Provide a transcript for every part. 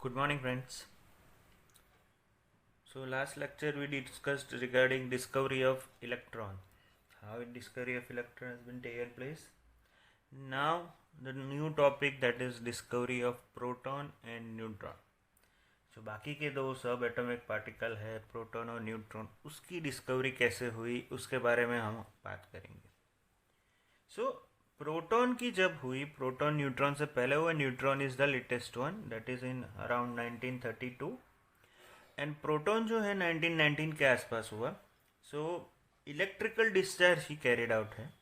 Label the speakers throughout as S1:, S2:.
S1: Good morning, friends. So last lecture we discussed regarding discovery of electron, how discovery of electron has been taken place. Now the new topic, that is discovery of proton and neutron. जो बाकी के दो सब atomic particle है proton और neutron, उसकी discovery कैसे हुई उसके बारे में हम बात करेंगे. सो प्रोटॉन की जब हुई, प्रोटॉन न्यूट्रॉन से पहले हुआ, neutron is the latest one, that is in around 1932. And proton जो है 1919 के आसपास हुआ. सो इलेक्ट्रिकल डिस्चार्ज ही कैरिड आउट है.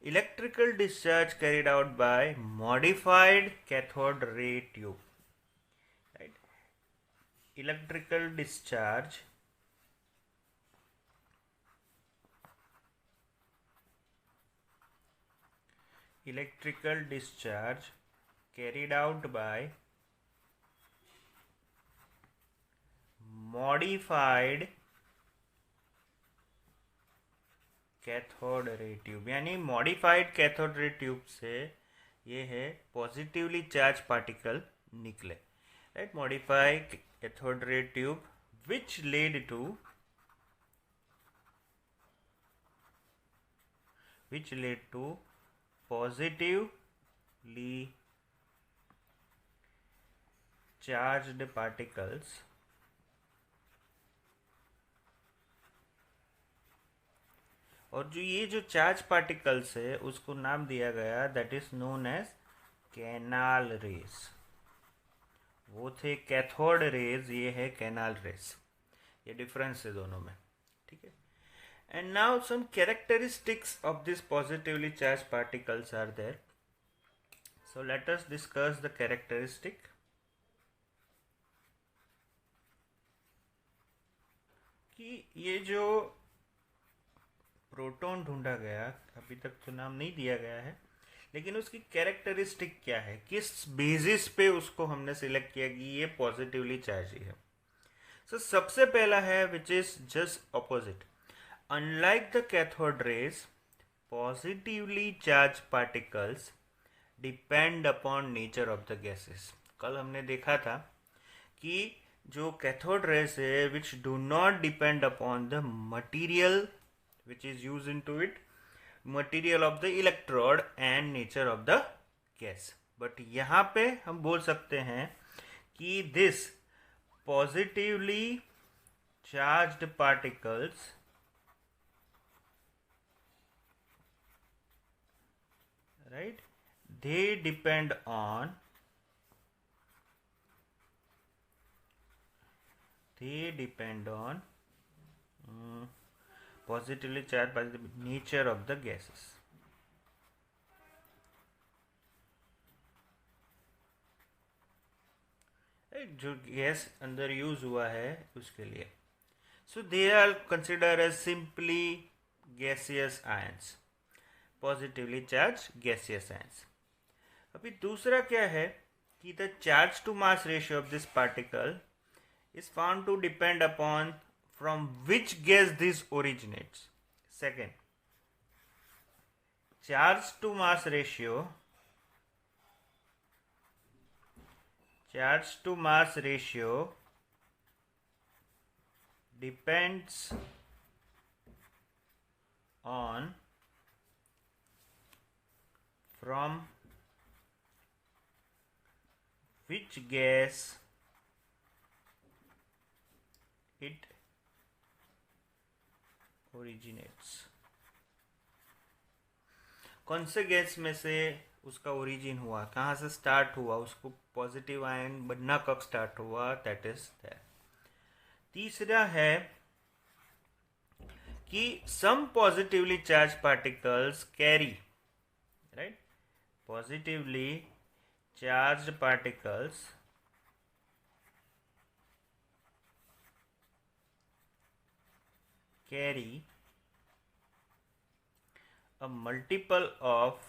S1: Electrical discharge carried out by modified cathode ray tube. Right, electrical discharge carried out by modified cathode ray tube. यानी modified cathode ray tube से ये है पॉजिटिवली चार्ज पार्टिकल निकले. Right, modified cathode ray tube which led to positively charged particles और ये जो charge particles है उसको नाम दिया गया, that is known as canal rays. वो थे कैथोड रेज, ये है कैनाल रेज. ये डिफरेंस है दोनों में. ठीक है. And now some characteristics of this positively charge particles are there. So let us discuss the characteristic. कि ये जो प्रोटॉन ढूंढा गया, अभी तक तो नाम नहीं दिया गया है, लेकिन उसकी कैरेक्टरिस्टिक क्या है, किस बेसिस पे उसको हमने सिलेक्ट किया कि ये पॉजिटिवली चार्ज है. सो सबसे पहला है which is just opposite. Unlike the cathode rays, positively charge particles depend upon nature of the gases. कल हमने देखा था कि जो कैथोड रेज है which do not depend upon the material which is used into it, material of the electrode and nature of the gas. but यहाँ पे हम बोल सकते हैं कि this positively charged particles right, they depend on positively charged by the nature of the gases. जो gas अंदर use हुआ है उसके लिए. So they are consider as simply gaseous ions, positively charge gaseous ions. अभी दूसरा क्या है कि the charge to mass ratio of this particle is found to depend upon from which gas this originates. Second, charge to mass ratio depends on from which gas it originates. कौन से gas में से उसका origin हुआ, कहाँ से start हुआ, उसको पॉजिटिव आयन बनना कब स्टार्ट हुआ, दैट इज दैट. तीसरा है कि some positively charge particles carry, right, positively charge particles carry a multiple of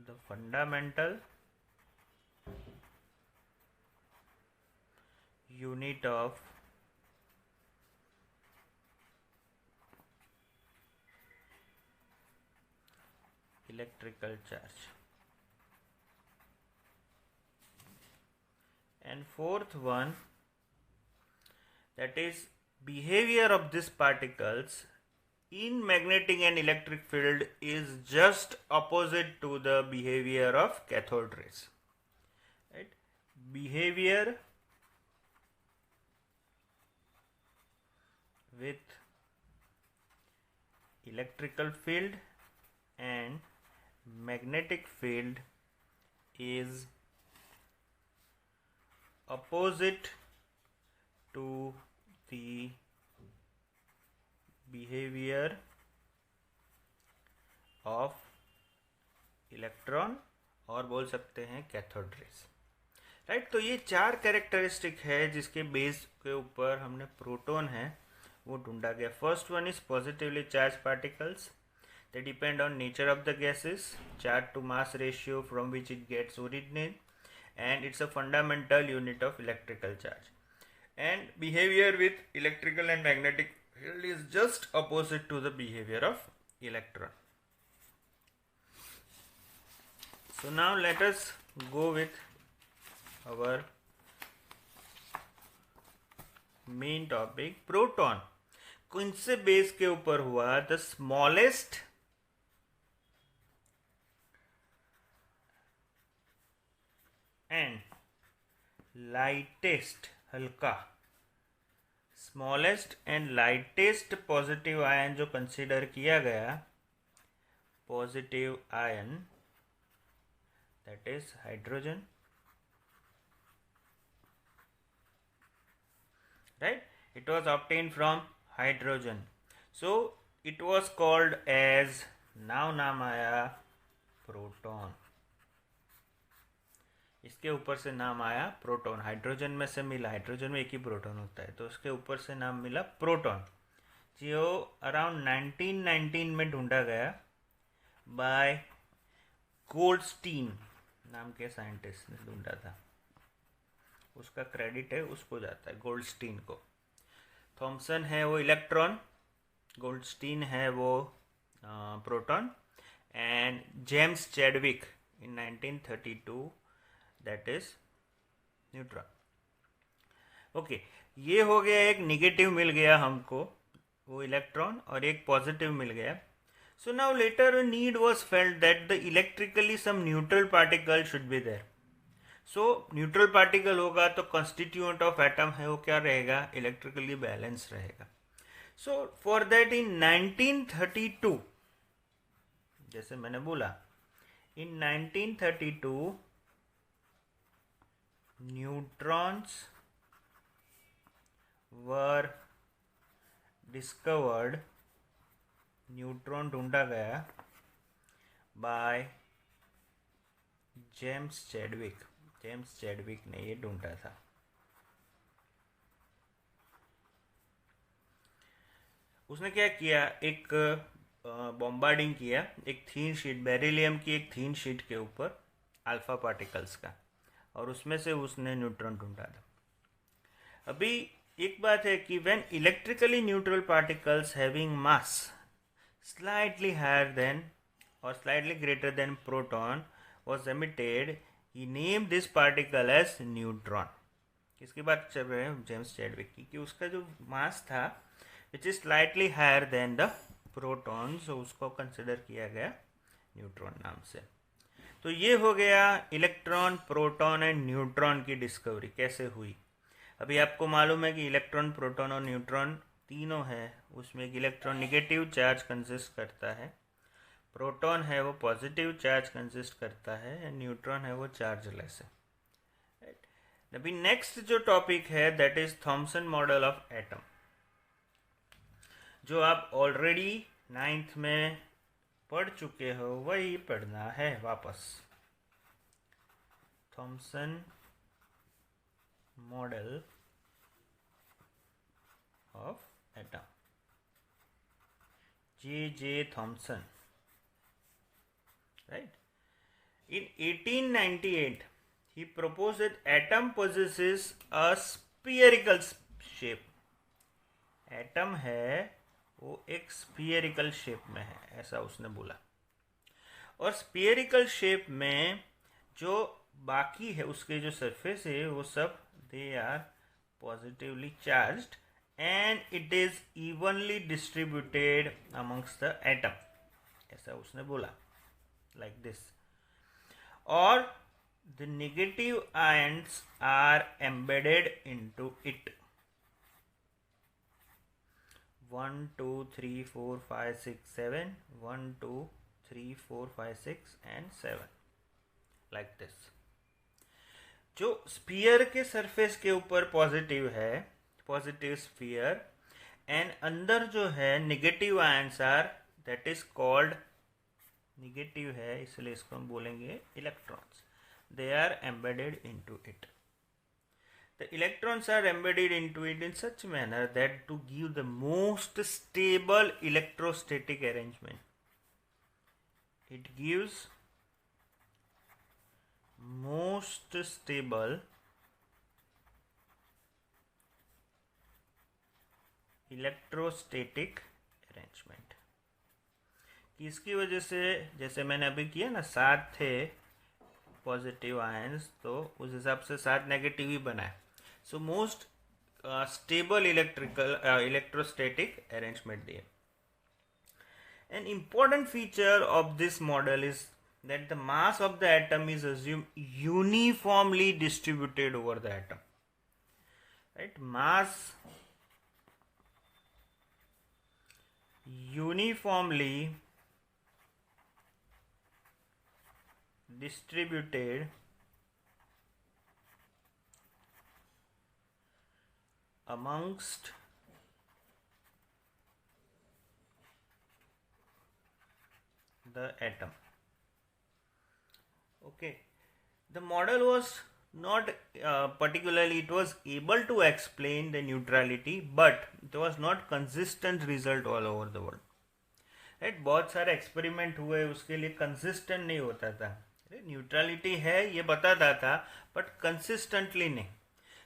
S1: the fundamental unit of electrical charge. And fourth one, that is behavior of these particles in magnetic and electric field is just opposite to the behavior of cathode rays. Right? Behavior with electrical field and magnetic field is opposite to the behavior of electron और बोल सकते हैं cathode rays. Right, तो ये चार characteristic है जिसके base के ऊपर हमने प्रोटॉन है वो ढूंढा गया. First one is positively charge particles. They depend on nature of the gases, charge to mass ratio from which it gets originated, and it's a fundamental unit of electrical charge. And behavior with electrical and magnetic field is just opposite to the behavior of electron. So now let us go with our main topic, proton. कौन से base के ऊपर हुआ? The smallest and lightest, हल्का, smallest and lightest positive ion जो consider किया गया, positive ion, that is hydrogen. Right, it was obtained from hydrogen, so it was called as, नाम आया प्रोटॉन. इसके ऊपर से नाम आया प्रोटॉन. हाइड्रोजन में से मिला, हाइड्रोजन में एक ही प्रोटॉन होता है, तो उसके ऊपर से नाम मिला प्रोटॉन, जो अराउंड 1919 में ढूंढा गया बाय गोल्डस्टीन नाम के साइंटिस्ट ने ढूंढा था. उसका क्रेडिट है उसको जाता है, गोल्डस्टीन को. थॉमसन है वो इलेक्ट्रॉन, गोल्डस्टीन है वो proton, and James Chadwick in 1932 that is neutron. Okay, ये हो गया, एक निगेटिव मिल गया हमको वो इलेक्ट्रॉन और एक पॉजिटिव मिल गया. So now later need was felt that the electrically some neutral particle should be there. So neutral particle होगा तो कॉन्स्टिट्यूएंट ऑफ एटम है वो क्या रहेगा? इलेक्ट्रिकली बैलेंस रहेगा. सो फॉर दैट इन 1932, जैसे मैंने बोला, इन 1932 neutrons were discovered, न्यूट्रॉन ढूंढा गया by James Chadwick. James Chadwick ने ये ढूंढा था. उसने क्या किया, एक बॉम्बार्डिंग किया एक थीन शीट, बेरिलियम की एक थीन शीट के ऊपर अल्फा पार्टिकल्स का, और उसमें से उसने न्यूट्रॉन ढूंढा था. अभी एक बात है कि when electrically neutral particles having mass slightly higher than और slightly greater than proton was emitted, he name this particle as neutron. किसकी बात चल रहे हैं? जेम्स चैडविक की, कि उसका जो मास था which is slightly higher than the proton, so उसको कंसिडर किया गया न्यूट्रॉन नाम से. तो ये हो गया इलेक्ट्रॉन, प्रोटॉन एंड न्यूट्रॉन की डिस्कवरी कैसे हुई. अभी आपको मालूम है कि इलेक्ट्रॉन, प्रोटॉन और न्यूट्रॉन तीनों है, उसमें एक इलेक्ट्रॉन नेगेटिव चार्ज कंसिस्ट करता है, प्रोटॉन है वो पॉजिटिव चार्ज कंसिस्ट करता है, एंड न्यूट्रॉन है वो चार्जलेस है. अभी नेक्स्ट जो टॉपिक है that is Thompson model of atom, जो आप ऑलरेडी 9th में पढ़ चुके हो, वही पढ़ना है वापस. Thompson model of atom, J. Thomson, right? In 1898, he proposed that atom possesses a spherical shape. Atom है वो एक स्फीयरिकल शेप में है, ऐसा उसने बोला. और स्फीयरिकल शेप में जो बाकी है उसके जो सरफेस है वो सब they are positively charged and it is evenly distributed amongst the atom, ऐसा उसने बोला, लाइक दिस. और the negative ions are embedded into it. 1 2 3 4 5 6 7 1 2 3 4 5 6 and 7 like this. जो स्फीयर के सरफेस के ऊपर पॉजिटिव है, पॉजिटिव स्फीयर, एंड अंदर जो है negative ions are, that is called, negative है इसलिए इसको हम बोलेंगे electrons. They are embedded into it. The electrons are embedded into it in such manner that to give the most stable electrostatic arrangement, it gives most stable electrostatic arrangement. इसकी वजह से, जैसे मैंने अभी किया ना, 7 थे पॉजिटिव आयंस, तो उस हिसाब से 7 नेगेटिव ही बना है. So most stable electrostatic arrangement दिए. An important feature of this model is that the mass of the atom is assumed uniformly distributed over the atom. Right, mass uniformly distributed amongst the atom. Okay, the model was not particularly, it was able to explain the neutrality, but it was not consistent result all over the world. Right, बहुत सारे experiment हुए, उसके लिए consistent नहीं होता था. Neutrality है ये बताता था बट कंसिस्टेंटली नहीं.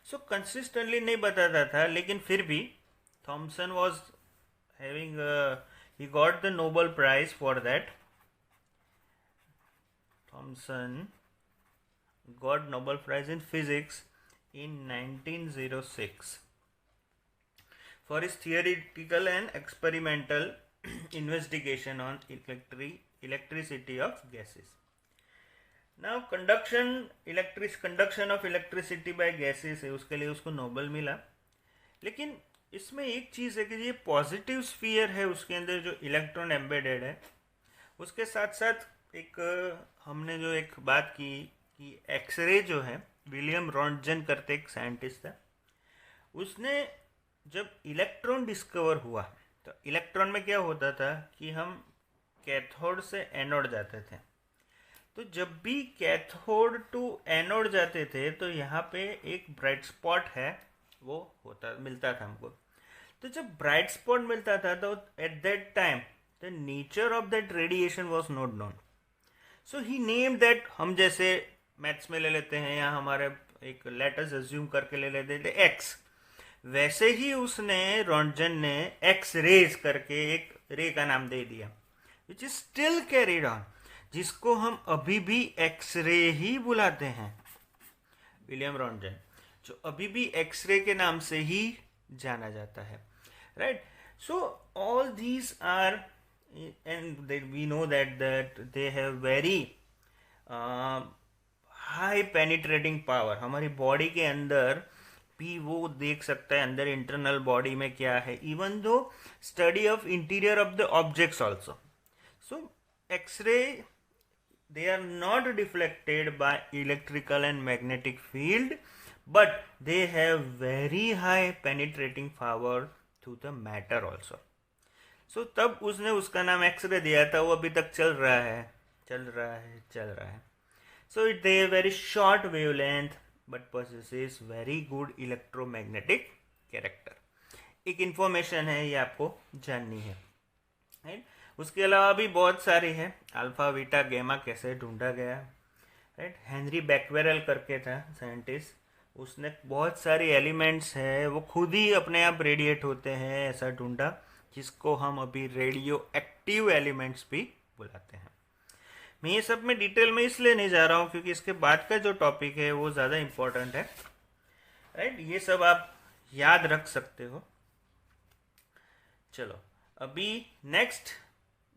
S1: सो कंसिस्टेंटली नहीं बताता था, लेकिन फिर भी Thomson was having, he got the Nobel prize for that. Thomson got Nobel prize in physics in 1906 for his theoretical and experimental investigation on electricity of gases. Now conduction of electricity by gases है, उसके लिए उसको Nobel मिला. लेकिन इसमें एक चीज़ है कि ये पॉजिटिव स्फीयर है, उसके अंदर जो इलेक्ट्रॉन एम्बेडेड है, उसके साथ साथ एक हमने जो एक बात की कि एक्सरे जो है, विलियम रॉन्टजन करते एक साइंटिस्ट था, उसने जब इलेक्ट्रॉन डिस्कवर हुआ, तो इलेक्ट्रॉन में क्या होता था कि हम कैथोड से एनोड जाते थे. तो जब भी कैथोड टू एनोड जाते थे तो यहाँ पे एक ब्राइट स्पॉट है वो मिलता था हमको. तो जब ब्राइट स्पॉट मिलता था तो at that time the nature of that radiation was not known. So he name that, हम जैसे मैथ्स में ले लेते हैं या हमारे एक लेटर्स अज्यूम करके ले लेते थे एक्स, वैसे ही उसने रॉन्टजन ने एक्स रेज करके एक रे का नाम दे दिया, which is still carried on, जिसको हम अभी भी एक्सरे ही बुलाते हैं. विलियम रॉन्टजन, जो अभी भी एक्सरे के नाम से ही जाना जाता है. Right, so all these are, and we know that they have very high penetrating power. हमारी बॉडी के अंदर भी वो देख सकता है अंदर इंटरनल बॉडी में क्या है, even though study of interior of the objects also. So x-ray, they are not deflected by electrical and magnetic field, but they have very high penetrating power to the matter also. So तब उसने उसका नाम x ray दिया था, वो अभी तक चल रहा है. So they have very short wavelength but possesses very good electromagnetic character. एक इंफॉर्मेशन है, ये आपको जाननी है. राइट, उसके अलावा भी बहुत सारी है. अल्फा बीटा गैमा कैसे ढूंढा गया. राइट, हेनरी बैक्वेरेल करके था साइंटिस्ट, उसने बहुत सारी एलिमेंट्स है वो खुद ही अपने आप रेडिएट होते हैं, ऐसा ढूंढा, जिसको हम अभी रेडियो एक्टिव एलिमेंट्स भी बुलाते हैं. मैं ये सब में डिटेल में इसलिए नहीं जा रहा हूँ क्योंकि इसके बाद का जो टॉपिक है वो ज़्यादा इम्पोर्टेंट है, राइट। ये सब आप याद रख सकते हो। चलो अभी next,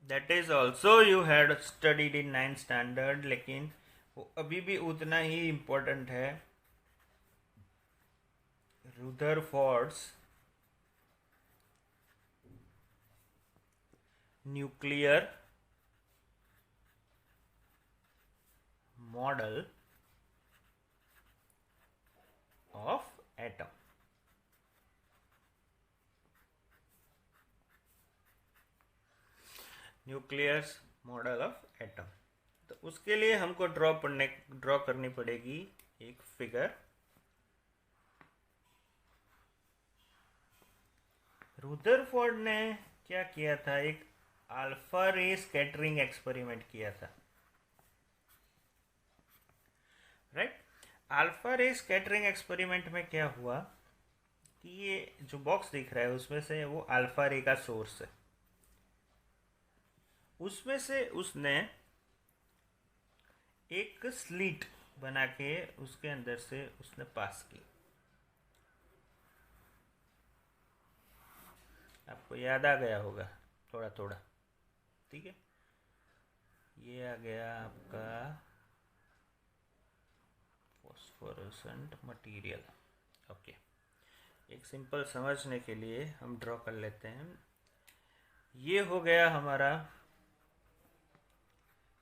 S1: that is also you had studied in 9th standard, लेकिन वो अभी भी उतना ही इम्पोर्टेंट है। Rutherford's nuclear model of atom. Nuclear model of atom, तो उसके लिए हमको ड्रॉ करनी पड़ेगी एक फिगर। रुदरफोर्ड ने क्या किया था, एक अल्फा रे स्कैटरिंग एक्सपेरिमेंट किया था, राइट। अल्फा रे स्कैटरिंग एक्सपेरिमेंट में क्या हुआ कि ये जो बॉक्स दिख रहा है उसमें से वो अल्फा रे का सोर्स है, उसमें से उसने एक स्लिट बना के उसके अंदर से उसने पास की। आपको याद आ गया होगा थोड़ा थोड़ा, ठीक है। ये आ गया आपका फॉस्फोरेसेंट मटेरियल, ओके। एक सिंपल समझने के लिए हम ड्रॉ कर लेते हैं। ये हो गया हमारा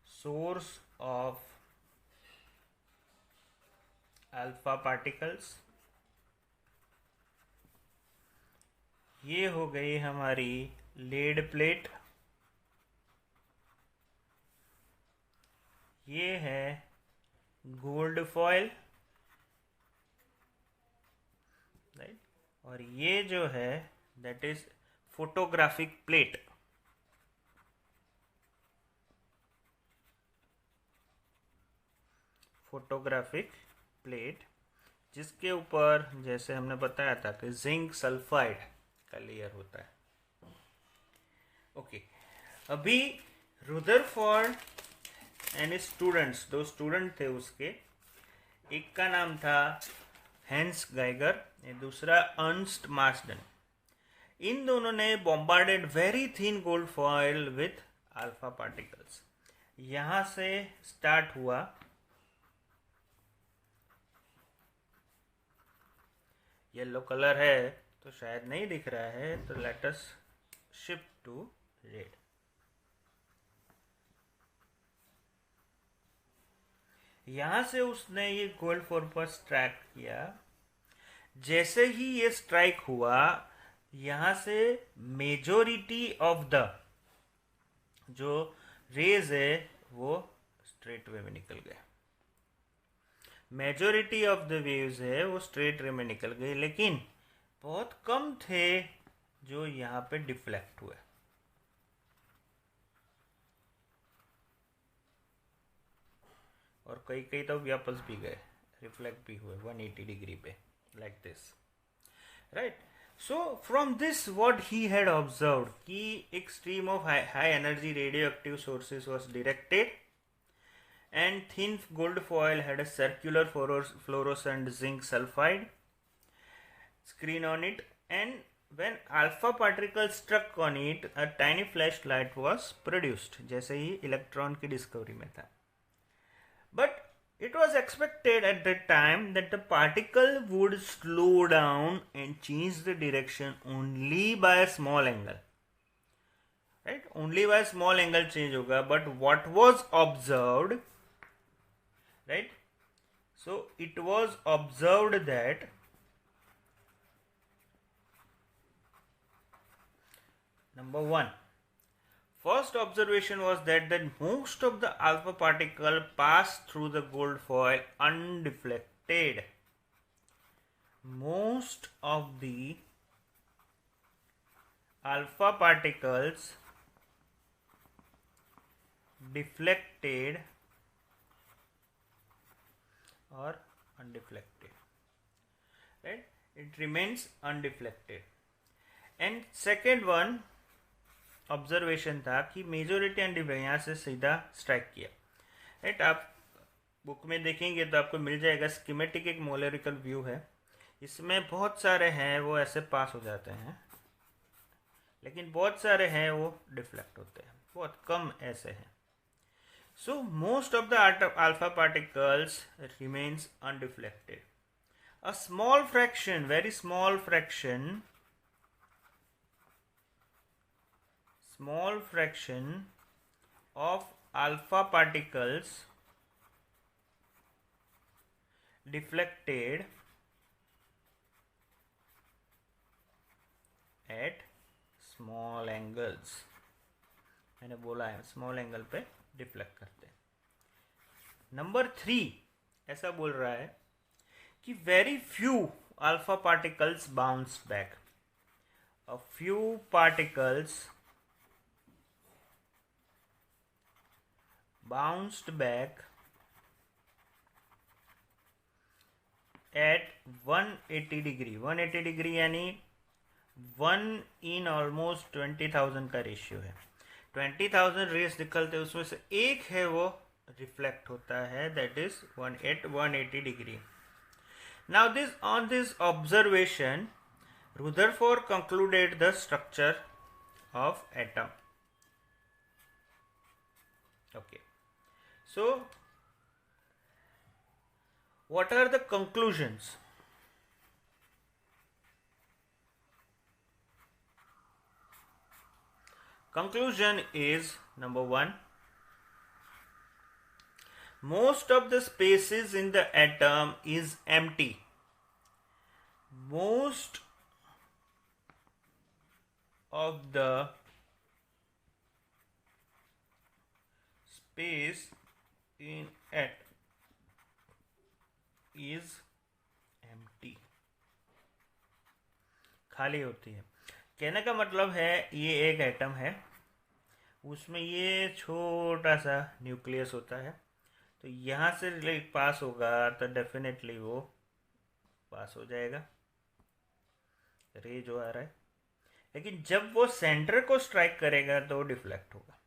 S1: सोर्स ऑफ अल्फा पार्टिकल्स, ये हो गई हमारी लेड प्लेट, ये है गोल्ड फॉयल, राइट। और ये जो है that is photographic plate. Photographic plate जिसके ऊपर जैसे हमने बताया था कि जिंक सल्फाइड का लेयर होता है, ओके। अभी रुदरफोर्ड एंड स्टूडेंट्स, दो स्टूडेंट थे उसके, एक का नाम था हैंस गाइगर, दूसरा अर्नस्ट मार्सडन। इन दोनों ने bombarded very thin gold foil with alpha particles. यहां से स्टार्ट हुआ, येलो कलर है तो शायद नहीं दिख रहा है, तो let us shift to red. यहां से उसने ये गोल्ड फॉर्म स्ट्राइक किया। जैसे ही ये स्ट्राइक हुआ, यहां से मेजोरिटी ऑफ द जो रेज है वो स्ट्रेट वे में निकल गए। मेजोरिटी ऑफ द वेव्स है वो स्ट्रेट रे में निकल गए, लेकिन बहुत कम थे जो यहाँ पे डिफ्लेक्ट हुए। और कई कई तो वापस भी गए, रिफ्लेक्ट भी हुए 180 डिग्री पे, like this, right. So from this what he had observed कि एक stream of high energy radio active sources was directed and thin gold foil had a circular fluorescent zinc sulfide screen on it, and when alpha particles struck on it a tiny flashlight was produced, जैसे ही electron की discovery में था। But it was expected at that time that the particle would slow down and change the direction only by a small angle, right? Only by a small angle change होगा, but what was observed, right? So it was observed that number one, first observation was that most of the alpha particle passed through the gold foil undeflected. Most of the alpha particles deflected or undeflected, right? It remains undeflected. And second one observation था कि majority undeflected, यहाँ से सीधा strike किया, right. आप book में देखेंगे तो आपको मिल जाएगा स्कीमेटिक, एक मोलेरिकल व्यू है, इसमें बहुत सारे हैं वो ऐसे पास हो जाते हैं, लेकिन बहुत सारे हैं वो डिफ्लेक्ट होते हैं, बहुत कम ऐसे हैं। So most of the alpha particles remains undeflected. A small fraction, very small fraction of alpha particles deflected at small angles. मैंने बोला है स्मॉल एंगल पे डिफ्लेक्ट करते हैं। नंबर 3 ऐसा बोल रहा है कि very few alpha particles bounce back. A few particles bounced back at 180 degree. 180 degree यानी 1 in ऑलमोस्ट 20,000 का रेशियो है। 20,000 रेस निकलते हैं, उसमें से एक है वो रिफ्लेक्ट होता है, that is 180 degree. Now on this observation Rutherford concluded the structure of atom. Okay, so what are the conclusions? Conclusion is number 1, most of the spaces in the atom is empty. Most of the space in atom is empty. खाली होती है। कहने का मतलब है ये एक atom है, उसमें ये छोटा सा न्यूक्लियस होता है, तो यहाँ से पास होगा तो डेफिनेटली वो पास हो जाएगा, रे जो आ रहा है, लेकिन जब वो सेंटर को स्ट्राइक करेगा तो डिफ्लेक्ट होगा।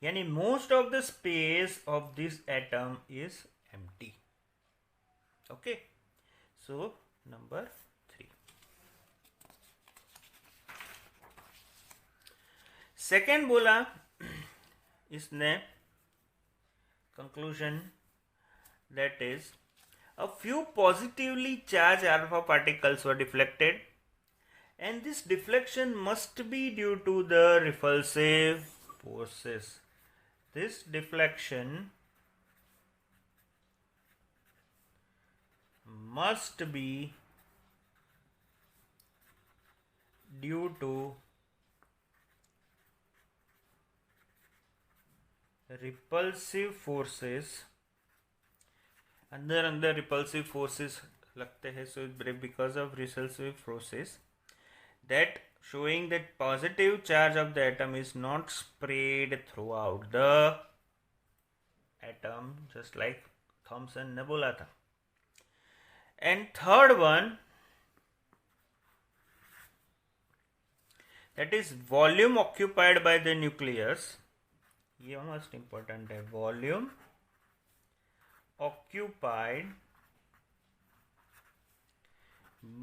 S1: यानी most of the space of this atom is empty. Okay, so number 3। Second बोला इसने conclusion, that is a few positively charged alpha particles were deflected, and this deflection must be due to the repulsive forces. This deflection must be due to repulsive forces। अंदर repulsive forces लगते हैं, so because of repulsive forces that showing that positive charge of the atom is not sprayed throughout the atom, just like Thomson ने बोला था। And third one, that is volume occupied by the nucleus। ये most important है, volume occupied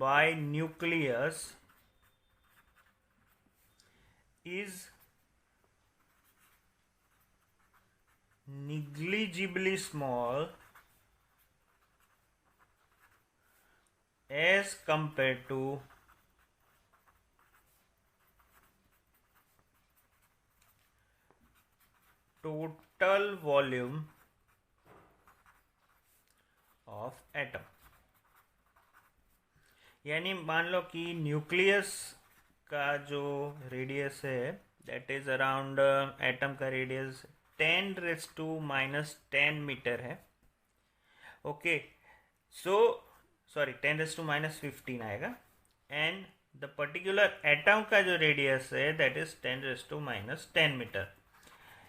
S1: by nucleus is negligibly small as compared to total volume of atom. यानी मान लो कि nucleus का जो रेडियस है दैट इज अराउंड, एटम का radius 10⁻⁻10 metre है। ओके, सो सॉरी 10⁻⁻15 आएगा, एंड द पर्टिकुलर एटम का जो रेडियस है दैट इज 10⁻10 मीटर।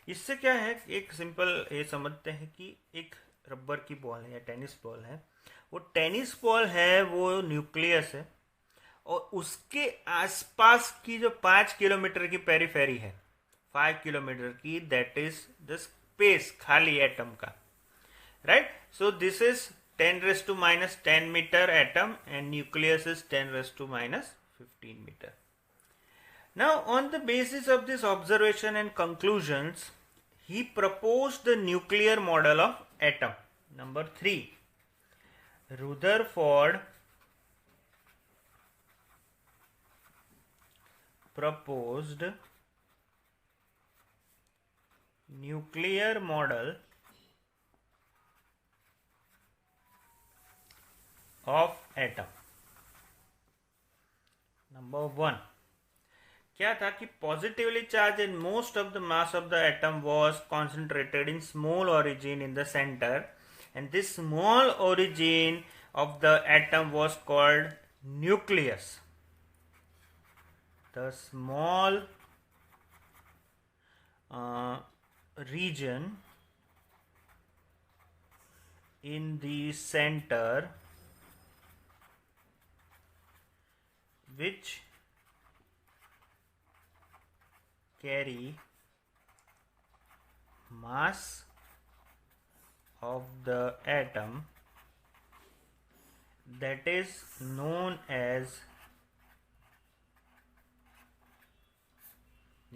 S1: इससे क्या है, एक सिंपल ये समझते हैं कि एक रबर की बॉल है या टेनिस बॉल है, वो टेनिस बॉल है वो न्यूक्लियस है, और उसके आसपास की जो 5 किलोमीटर की पेरीफेरी है, 5 किलोमीटर की, दैट इज द स्पेस खाली एटम का, right. So this is 10⁻10 metre atom and nucleus is 10⁻15 metre. Now, on the basis of this observation and conclusions, he proposed the nuclear model of atom. Number 3, Rutherford proposed nuclear model of atom. Number 1, क्या था कि positively charge and most of the mass of the atom was concentrated in small origin in the centre, and this small origin of the atom was called nucleus. The small region in the center which carry mass of the atom, that is known as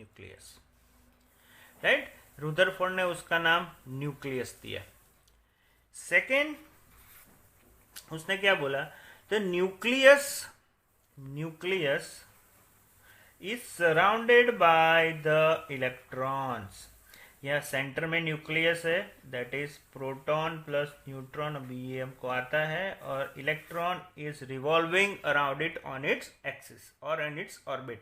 S1: nucleus, right. Rutherford ने उसका नाम nucleus दिया. Second, उसने क्या बोला, the nucleus is surrounded by the electrons. यह center में nucleus है, that is proton plus neutron, अभी ये हमको आता है, और electron is revolving around it on its axis और on its orbit,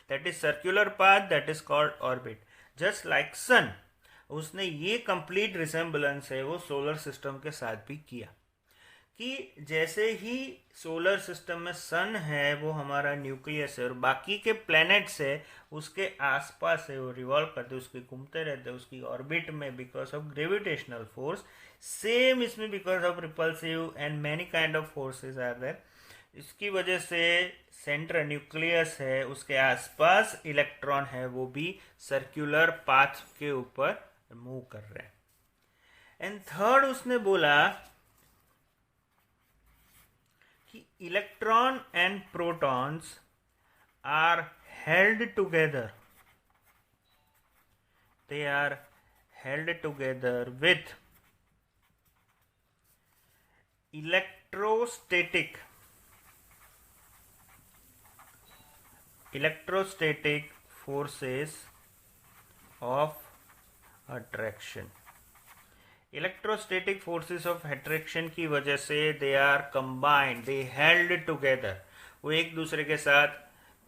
S1: that is circular path, that is called orbit, just like sun. उसने ये कंप्लीट रिसेम्बलेंस है वो सोलर सिस्टम के साथ भी किया, कि जैसे ही सोलर सिस्टम में सन है वो हमारा न्यूक्लियस है और बाकी के प्लैनेट्स है उसके आसपास है, वो रिवॉल्व करते, उसके घूमते रहते हैं उसकी ऑर्बिट में because of gravitational force. Same इसमें because of repulsive and many kind of forces are there. इसकी वजह से सेंटर न्यूक्लियस है, उसके आसपास इलेक्ट्रॉन है, वो भी सर्कुलर पाथ के ऊपर मूव कर रहे हैं. एंड थर्ड, उसने बोला कि electron and protons are held together, they are held together with electrostatic forces of attraction. Electrostatic forces of attraction की वजह से they are combined, they held together, वो एक दूसरे के साथ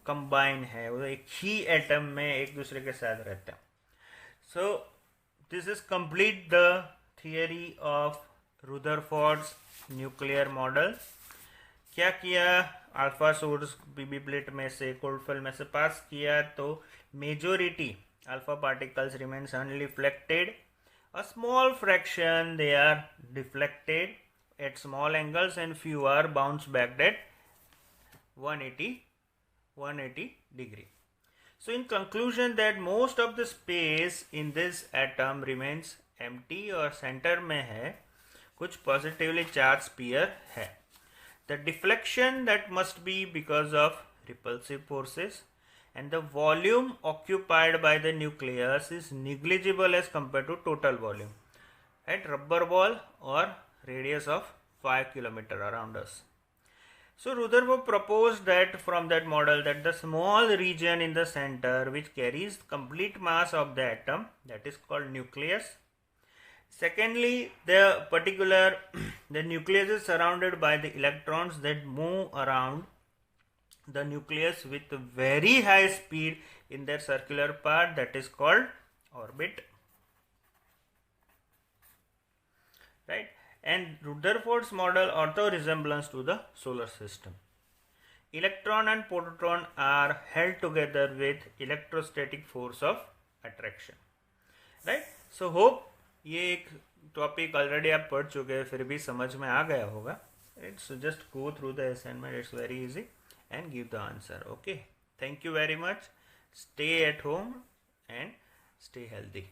S1: कंबाइन है, वो एक ही एटम में एक दूसरे के साथ रहता है. So this is complete the theory of Rutherford's nuclear model. क्या किया, अल्फा सोर्स बीबी प्लेट में से कोल्डफिल में से पास किया तो majority alpha particles remains unreflected. A small fraction they are deflected at small angles and few are bounced back at 180 degree. So in conclusion that most of the space in this atom remains empty और center में है कुछ positively charged sphere है. The deflection that must be because of repulsive forces and the volume occupied by the nucleus is negligible as compared to total volume, right? Rubber ball or radius of 5 km around us. So Rutherford proposed that from that model that the small region in the center which carries complete mass of the atom, that is called nucleus. Secondly, the nucleus is surrounded by the electrons that move around the nucleus with very high speed in their circular path, that is called orbit, right? And Rutherford's model ortho resemblance to the solar system. Electron and proton are held together with electrostatic force of attraction, right? So hope ये एक topic already आप पढ़ चुके हैं फिर भी समझ में आ गया होगा. It's just go through the assignment, it's very easy, and give the answer. Okay, thank you very much. Stay at home and stay healthy.